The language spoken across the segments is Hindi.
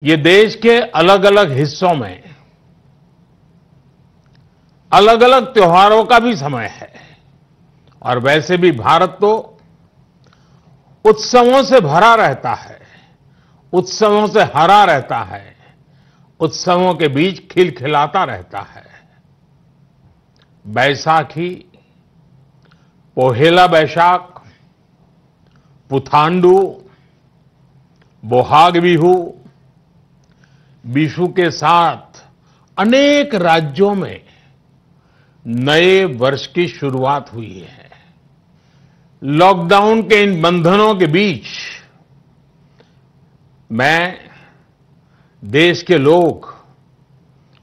ये देश के अलग अलग हिस्सों में अलग अलग त्योहारों का भी समय है और वैसे भी भारत तो उत्सवों से भरा रहता है, उत्सवों से हरा रहता है, उत्सवों के बीच खिलखिलाता रहता है। बैसाखी, पोहेला बैशाख, पुथांडू, बोहाग बिहू, विशु के साथ अनेक राज्यों में नए वर्ष की शुरुआत हुई है। लॉकडाउन के इन बंधनों के बीच मैं देश के लोग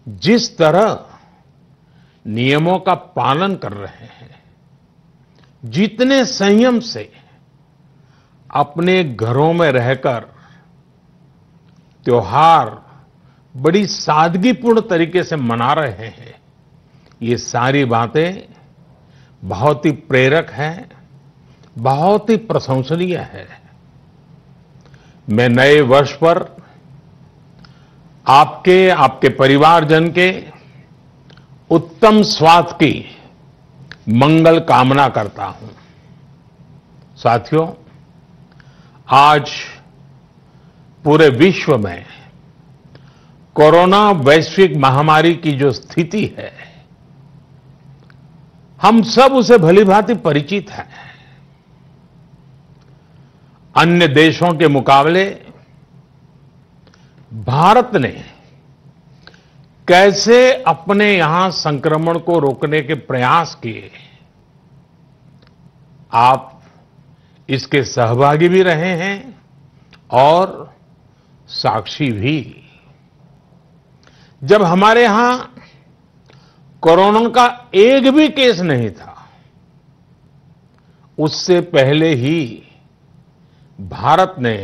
जिस तरह नियमों का पालन कर रहे हैं, जितने संयम से अपने घरों में रहकर त्योहार बड़ी सादगीपूर्ण तरीके से मना रहे हैं, ये सारी बातें बहुत ही प्रेरक हैं, बहुत ही प्रशंसनीय है। मैं नए वर्ष पर आपके परिवारजन के उत्तम स्वास्थ्य की मंगल कामना करता हूं। साथियों, आज पूरे विश्व में कोरोना वैश्विक महामारी की जो स्थिति है, हम सब उसे भलीभांति परिचित हैं। अन्य देशों के मुकाबले भारत ने कैसे अपने यहां संक्रमण को रोकने के प्रयास किए, आप इसके सहभागी भी रहे हैं और साक्षी भी। जब हमारे यहां कोरोना का एक भी केस नहीं था, उससे पहले ही भारत ने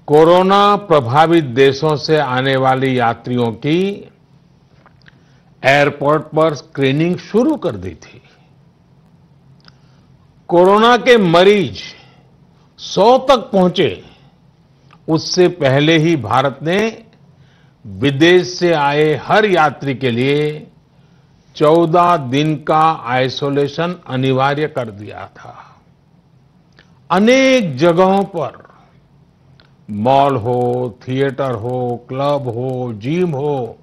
कोरोना प्रभावित देशों से आने वाले यात्रियों की एयरपोर्ट पर स्क्रीनिंग शुरू कर दी थी। कोरोना के मरीज 100 तक पहुंचे, उससे पहले ही भारत ने विदेश से आए हर यात्री के लिए 14 दिन का आइसोलेशन अनिवार्य कर दिया था। अनेक जगहों पर मॉल हो, थिएटर हो, क्लब हो, जिम हो,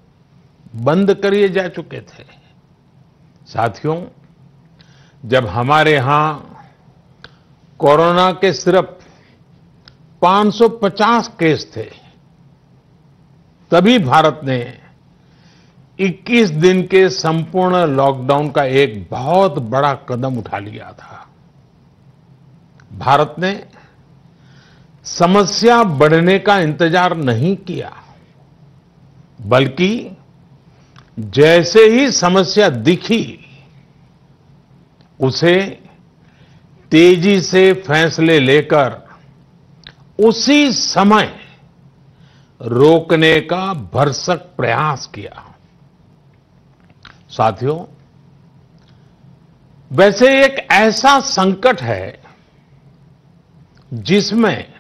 बंद करिए जा चुके थे। साथियों, जब हमारे यहां कोरोना के सिर्फ 550 केस थे, तभी भारत ने 21 दिन के संपूर्ण लॉकडाउन का एक बहुत बड़ा कदम उठा लिया था। भारत ने समस्या बढ़ने का इंतजार नहीं किया, बल्कि जैसे ही समस्या दिखी, उसे तेजी से फैसले लेकर उसी समय रोकने का भरसक प्रयास किया। साथियों, वैसे एक ऐसा संकट है जिसमें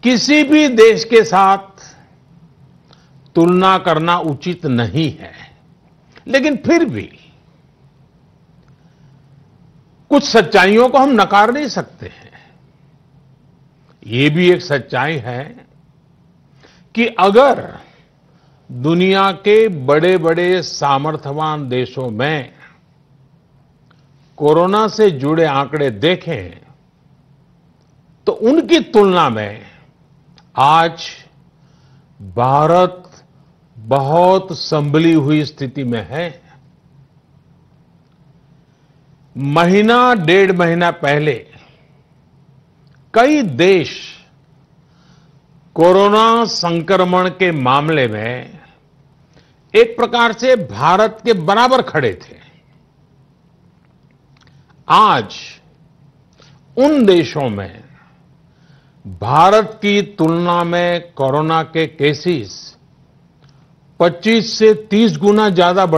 किसी भी देश के साथ तुलना करना उचित नहीं है, लेकिन फिर भी कुछ सच्चाइयों को हम नकार नहीं सकते हैं। ये भी एक सच्चाई है कि अगर दुनिया के बड़े बड़े सामर्थ्यवान देशों में कोरोना से जुड़े आंकड़े देखें, तो उनकी तुलना में आज भारत बहुत संभली हुई स्थिति में है। महीना डेढ़ महीना पहले कई देश कोरोना संक्रमण के मामले में एक प्रकार से भारत के बराबर खड़े थे। आज उन देशों में भारत की तुलना में कोरोना के केसेस 25 से 30 गुना ज्यादा बढ़